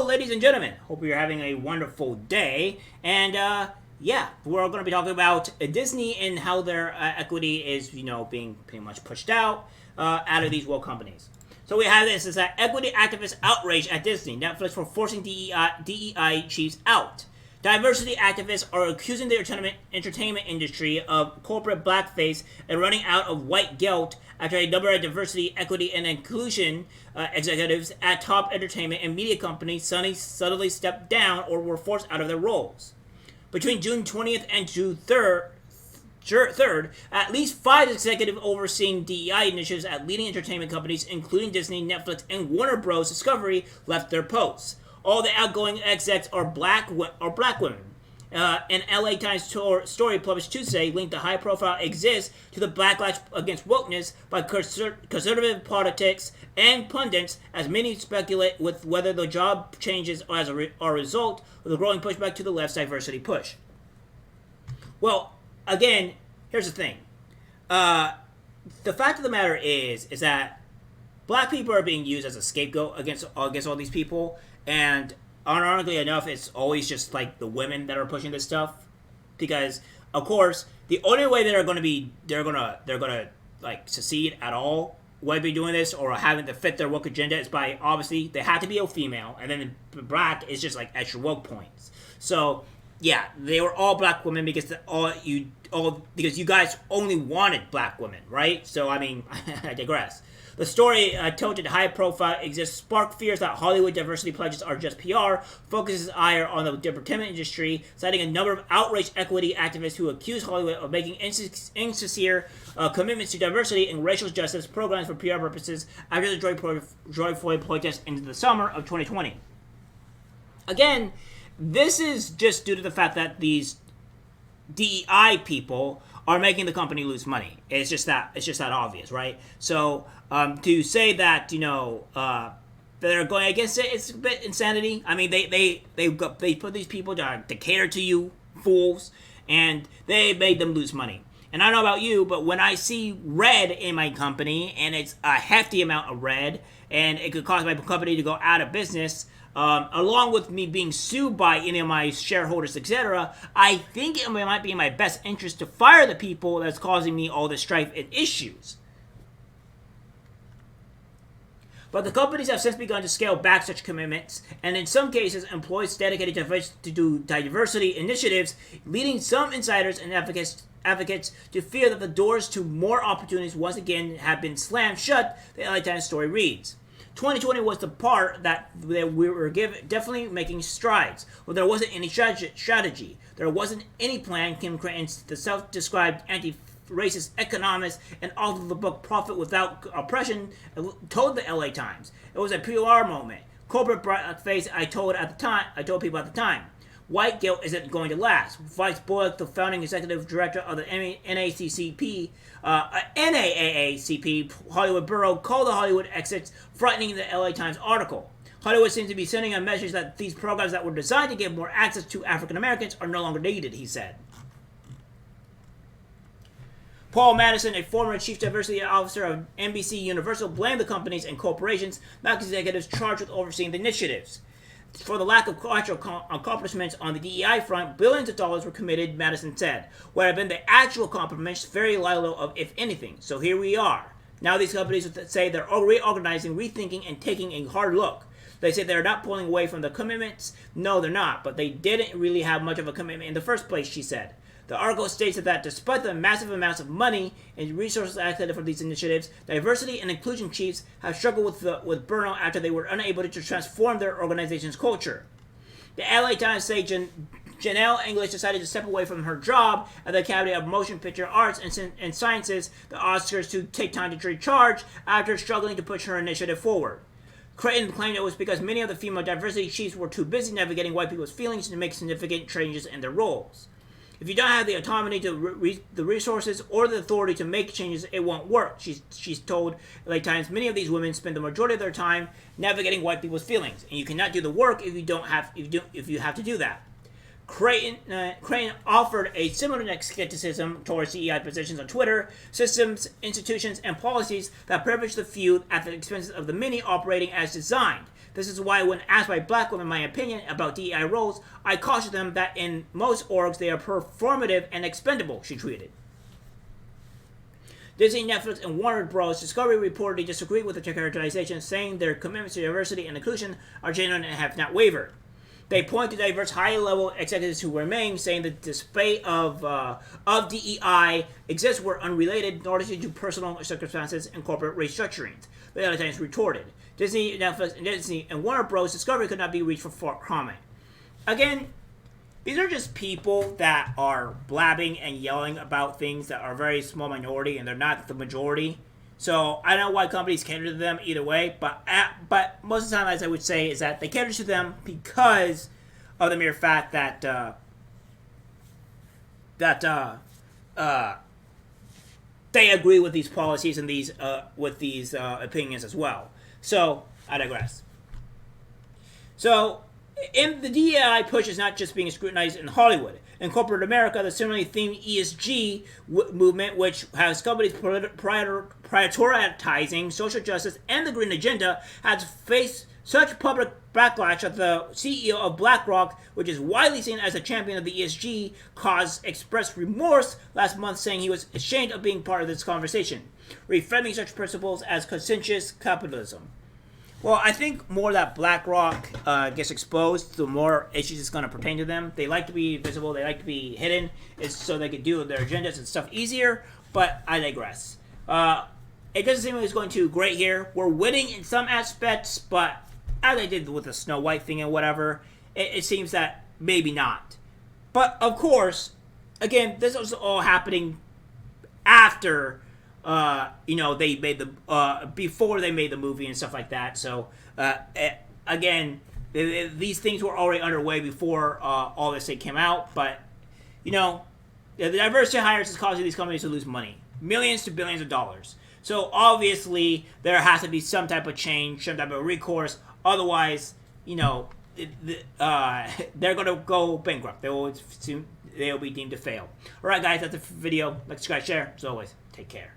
ladies and gentlemen. Hope you're having a wonderful day. And yeah, we're going to be talking about Disney and how their equity is, being pretty much pushed out of these woke companies. So we have this: is that equity activist outrage at Disney. Netflix for forcing DEI chiefs out. Diversity activists are accusing the entertainment industry of corporate blackface and running out of white guilt after a number of diversity, equity, and inclusion executives at top entertainment and media companies suddenly stepped down or were forced out of their roles. Between June 20th and June 3rd, at least 5 executives overseeing DEI initiatives at leading entertainment companies, including Disney, Netflix, and Warner Bros. Discovery, left their posts. All the outgoing execs are black women. An LA Times story published Tuesday linked the high-profile exists to the backlash against wokeness by conservative politics and pundits, as many speculate with whether the job changes as a result of the growing pushback to the left's diversity push. Well, again, here's the thing. The fact of the matter is that black people are being used as a scapegoat against all these people. And ironically enough, it's always just like the women that are pushing this stuff, because of course the only way they're gonna like succeed at all by be doing this or having to fit their woke agenda is by, obviously they have to be a female, and then the black is just like extra woke points. So yeah, they were all black women because because you guys only wanted black women, right? So I mean, I digress. The story touted high-profile exists sparked fears that Hollywood diversity pledges are just PR, focuses ire on the entertainment industry, citing a number of outraged equity activists who accuse Hollywood of making insincere commitments to diversity and racial justice programs for PR purposes after the George Floyd protests into the summer of 2020. Again, this is just due to the fact that these DEI people are making the company lose money. It's just that obvious, right? So to say that they're going against it, it's a bit insanity. I mean, they put these people to cater to you fools, and they made them lose money. And I don't know about you, but when I see red in my company, and it's a hefty amount of red, and it could cause my company to go out of business, along with me being sued by any of my shareholders, etc., I think it might be in my best interest to fire the people that's causing me all this strife and issues. But the companies have since begun to scale back such commitments, and in some cases, employees dedicated to do diversity initiatives, leading some insiders and advocates to fear that the doors to more opportunities once again have been slammed shut, the LA Times story reads. 2020 was the part that we were definitely making strides. Well, there wasn't any strategy. There wasn't any plan. Kim Creighton, the self-described anti-racist economist and author of the book Profit Without Oppression, told the LA Times. It was a PR moment. Corporate blackface, I told people at the time. White guilt isn't going to last. Vice Bullock, the founding executive director of the NAACP, Hollywood Bureau, called the Hollywood exits frightening in the LA Times article. Hollywood seems to be sending a message that these programs that were designed to give more access to African Americans are no longer needed, he said. Paul Madison, a former chief diversity officer of NBC Universal, blamed the companies and corporations, not executives charged with overseeing the initiatives. For the lack of actual accomplishments on the DEI front, billions of dollars were committed, Madison said. What have been the actual accomplishments? Very little of, if anything. So here we are. Now these companies say they're reorganizing, rethinking, and taking a hard look. They say they're not pulling away from the commitments. No, they're not. But they didn't really have much of a commitment in the first place, she said. The article states that despite the massive amounts of money and resources allocated for these initiatives, diversity and inclusion chiefs have struggled with burnout after they were unable to transform their organization's culture. The LA Times say Janelle English decided to step away from her job at the Academy of Motion Picture Arts and Sciences, the Oscars, to take time to take charge after struggling to push her initiative forward. Creighton claimed it was because many of the female diversity chiefs were too busy navigating white people's feelings to make significant changes in their roles. If you don't have the autonomy to the resources or the authority to make changes, it won't work. She's told LA Times many of these women spend the majority of their time navigating white people's feelings, and you cannot do the work if you have to do that. Creighton offered a similar skepticism towards DEI positions on Twitter, systems, institutions, and policies that privilege the few at the expense of the many operating as designed. This is why when asked by black women my opinion about DEI roles, I caution them that in most orgs they are performative and expendable, she tweeted. Disney, Netflix, and Warner Bros. Discovery reportedly disagreed with the characterization, saying their commitments to diversity and inclusion are genuine and have not wavered. They point to diverse high-level executives who remain, saying the display of DEI exists were unrelated, nor due to personal circumstances and corporate restructurings. The LA Times retorted. Disney, Netflix, and Warner Bros. Discovery could not be reached for comment. Again, these are just people that are blabbing and yelling about things that are a very small minority, and they're not the majority. So I don't know why companies cater to them either way, but most of the time, as I would say, is that they cater to them because of the mere fact that they agree with these policies and these opinions as well. So I digress. So in the DEI push is not just being scrutinized in Hollywood. In corporate America, the similarly themed ESG movement, which has companies prioritizing social justice and the green agenda, has faced such public backlash that the CEO of BlackRock, which is widely seen as a champion of the ESG cause, expressed remorse last month, saying he was ashamed of being part of this conversation, reframing such principles as conscientious capitalism. Well, I think more that BlackRock gets exposed, the more issues it's going to pertain to them. They like to be visible. They like to be hidden. It's so they can do their agendas and stuff easier, but I digress. It doesn't seem like it's going too great here. We're winning in some aspects, but as I did with the Snow White thing and whatever, it seems that maybe not. But, of course, again, this was all happening after they made the before they made the movie and stuff like that. So again, these things were already underway before all this thing came out. But the diversity hires is causing these companies to lose money, millions to billions of dollars. So obviously there has to be some type of change, some type of recourse. Otherwise, they're gonna go bankrupt. They will be deemed to fail. All right, guys, that's the video. Like, subscribe, share. As always, take care.